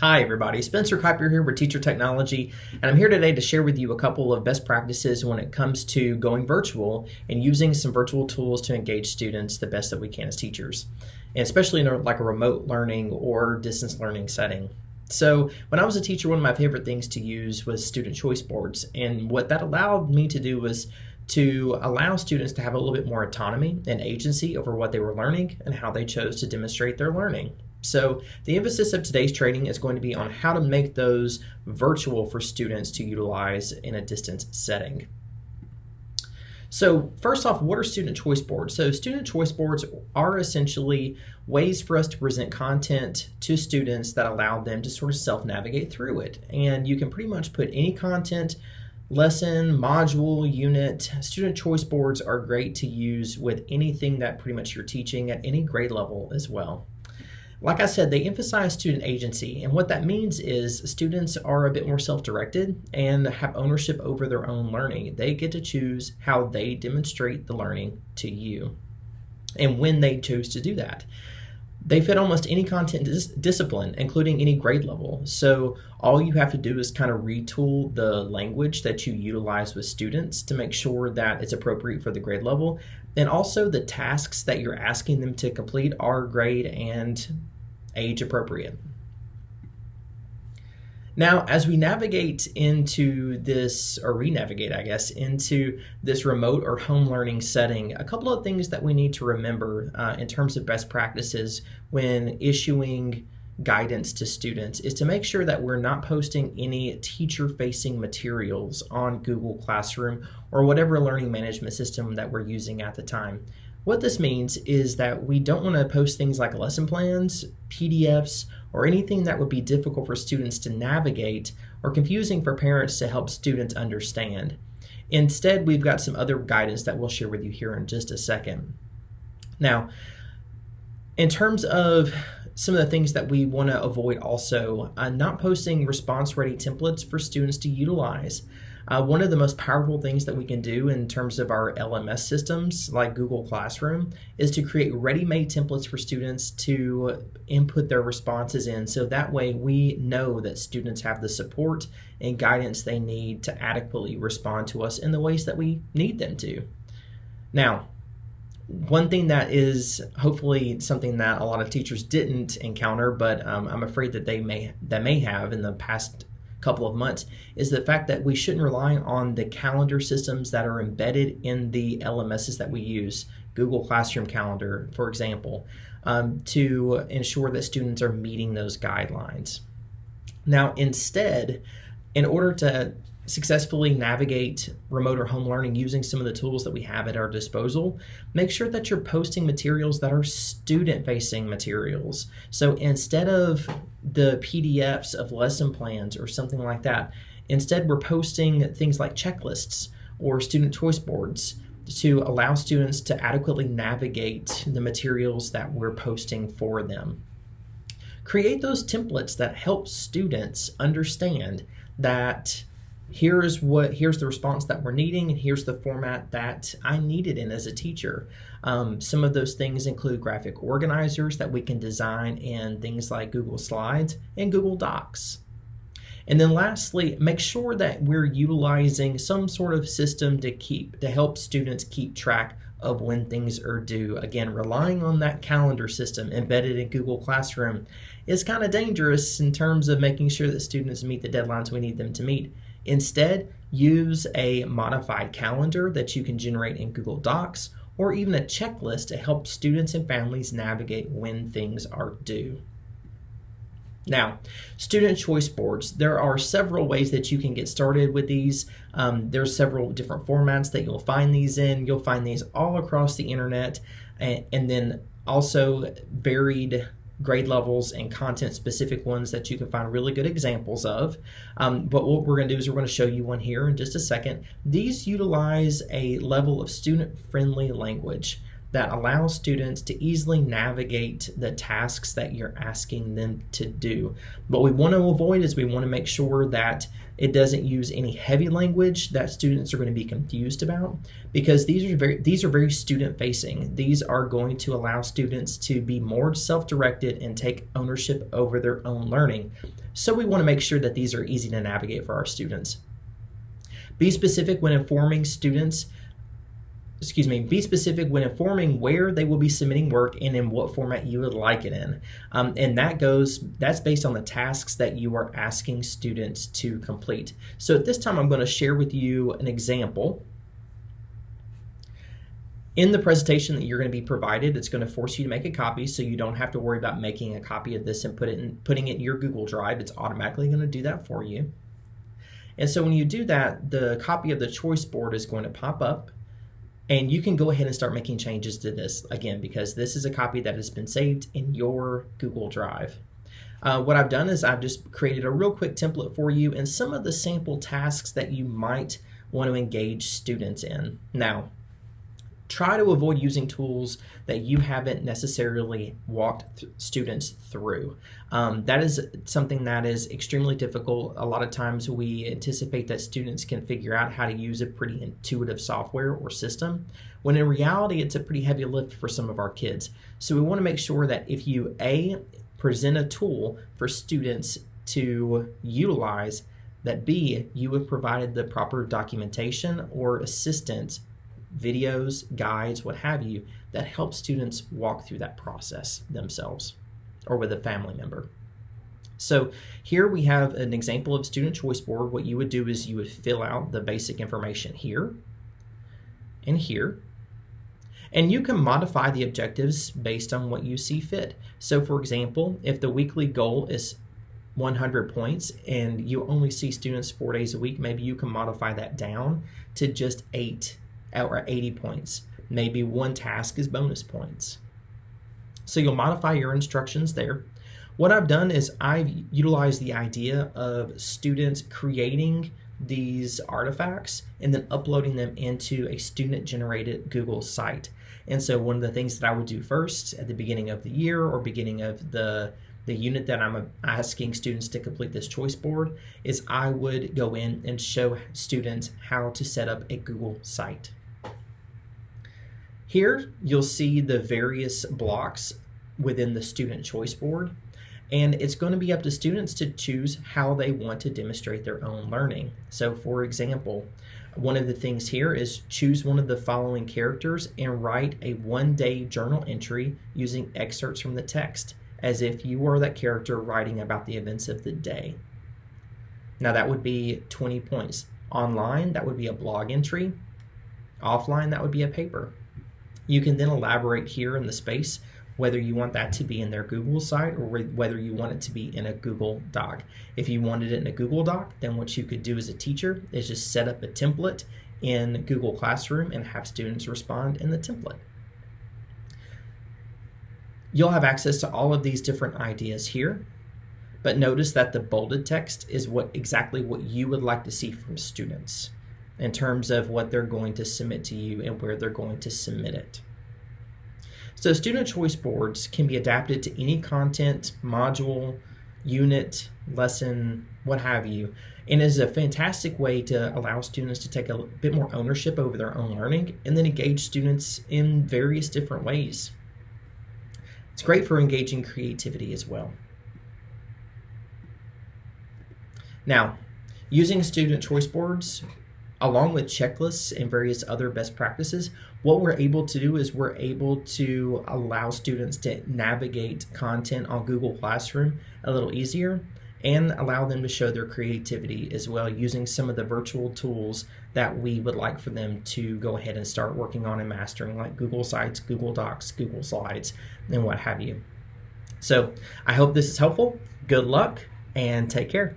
Hi everybody, Spencer Kuiper here with Teacher Technology, and I'm here today to share with you a couple of best practices when it comes to going virtual and using some virtual tools to engage students the best that we can as teachers, and especially in a remote learning or distance learning setting. So when I was a teacher, one of my favorite things to use was student choice boards, and what that allowed me to do was to allow students to have a little bit more autonomy and agency over what they were learning and how they chose to demonstrate their learning. So the emphasis of today's training is going to be on how to make those virtual for students to utilize in a distance setting. So first off, what are student choice boards? So student choice boards are essentially ways for us to present content to students that allow them to sort of self-navigate through it. And you can pretty much put any content, lesson, module, unit. Student choice boards are great to use with anything that pretty much you're teaching at any grade level as well. Like I said, they emphasize student agency, and what that means is students are a bit more self-directed and have ownership over their own learning. They get to choose how they demonstrate the learning to you and when they choose to do that. They fit almost any content discipline, including any grade level. So all you have to do is kind of retool the language that you utilize with students to make sure that it's appropriate for the grade level. And also the tasks that you're asking them to complete are grade and age appropriate. Now, as we navigate into this, or re-navigate, I guess, into this remote or home learning setting, a couple of things that we need to remember in terms of best practices when issuing guidance to students is to make sure that we're not posting any teacher-facing materials on Google Classroom or whatever learning management system that we're using at the time. What this means is that we don't want to post things like lesson plans, PDFs, or anything that would be difficult for students to navigate or confusing for parents to help students understand. Instead, we've got some other guidance that we'll share with you here in just a second. Now, in terms of some of the things that we want to avoid also, not posting response-ready templates for students to utilize. One of the most powerful things that we can do in terms of our LMS systems like Google Classroom is to create ready-made templates for students to input their responses in, so that way we know that students have the support and guidance they need to adequately respond to us in the ways that we need them to. Now, one thing that is hopefully something that a lot of teachers didn't encounter, but I'm afraid that they may have in the past couple of months, is the fact that we shouldn't rely on the calendar systems that are embedded in the LMSs that we use, Google Classroom Calendar, for example, to ensure that students are meeting those guidelines. Now, instead, in order to successfully navigate remote or home learning using some of the tools that we have at our disposal, make sure that you're posting materials that are student-facing materials. So instead of the PDFs of lesson plans or something like that, instead we're posting things like checklists or student choice boards to allow students to adequately navigate the materials that we're posting for them. Create those templates that help students understand that here's the response that we're needing, and here's the format that I need it in as a teacher. Some of those things include graphic organizers that we can design in things like Google Slides and Google Docs. And then lastly, make sure that we're utilizing some sort of system to help students keep track of when things are due. Again, relying on that calendar system embedded in Google Classroom is kind of dangerous in terms of making sure that students meet the deadlines we need them to meet. Instead, use a modified calendar that you can generate in Google Docs, or even a checklist to help students and families navigate when things are due. Now, student choice boards. There are several ways that you can get started with these. There's several different formats that you'll find these in. You'll find these all across the internet, and then also varied grade levels and content specific ones that you can find really good examples of. But what we're going to do is we're going to show you one here in just a second. These utilize a level of student friendly language that allows students to easily navigate the tasks that you're asking them to do. What we want to avoid is we want to make sure that it doesn't use any heavy language that students are going to be confused about, because these are very student facing. These are going to allow students to be more self-directed and take ownership over their own learning. So we want to make sure that these are easy to navigate for our students. Be specific when informing where they will be submitting work and in what format you would like it in. And that's based on the tasks that you are asking students to complete. So at this time, I'm going to share with you an example. In the presentation that you're going to be provided, it's going to force you to make a copy, so you don't have to worry about making a copy of this and putting it in your Google Drive. It's automatically going to do that for you. And so when you do that, the copy of the choice board is going to pop up. And you can go ahead and start making changes to this, again, because this is a copy that has been saved in your Google Drive. What I've done is I've just created a real quick template for you and some of the sample tasks that you might want to engage students in. Now, try to avoid using tools that you haven't necessarily walked students through. That is something that is extremely difficult. A lot of times we anticipate that students can figure out how to use a pretty intuitive software or system, when in reality it's a pretty heavy lift for some of our kids. So we want to make sure that if you present a tool for students to utilize, that B, you have provided the proper documentation or assistance, videos, guides, what have you, that help students walk through that process themselves or with a family member. So here we have an example of student choice board. What you would do is you would fill out the basic information here and here, and you can modify the objectives based on what you see fit. So for example, if the weekly goal is 100 points and you only see students 4 days a week, maybe you can modify that down to just 8 or 80 points. Maybe one task is bonus points. So you'll modify your instructions there. What I've done is I've utilized the idea of students creating these artifacts and then uploading them into a student-generated Google site. And so one of the things that I would do first at the beginning of the year or beginning of the unit that I'm asking students to complete this choice board is I would go in and show students how to set up a Google site. Here you'll see the various blocks within the student choice board, and it's going to be up to students to choose how they want to demonstrate their own learning. So for example, one of the things here is choose one of the following characters and write a one-day journal entry using excerpts from the text, as if you were that character writing about the events of the day. Now that would be 20 points. Online, that would be a blog entry. Offline, that would be a paper. You can then elaborate here in the space whether you want that to be in their Google site or whether you want it to be in a Google Doc. If you wanted it in a Google Doc, then what you could do as a teacher is just set up a template in Google Classroom and have students respond in the template. You'll have access to all of these different ideas here, but notice that the bolded text is exactly what you would like to see from students in terms of what they're going to submit to you and where they're going to submit it. So student choice boards can be adapted to any content, module, unit, lesson, what have you, and is a fantastic way to allow students to take a bit more ownership over their own learning and then engage students in various different ways. It's great for engaging creativity as well. Now, using student choice boards, along with checklists and various other best practices, what we're able to do is we're able to allow students to navigate content on Google Classroom a little easier and allow them to show their creativity as well using some of the virtual tools that we would like for them to go ahead and start working on and mastering, like Google Sites, Google Docs, Google Slides, and what have you. So I hope this is helpful. Good luck and take care.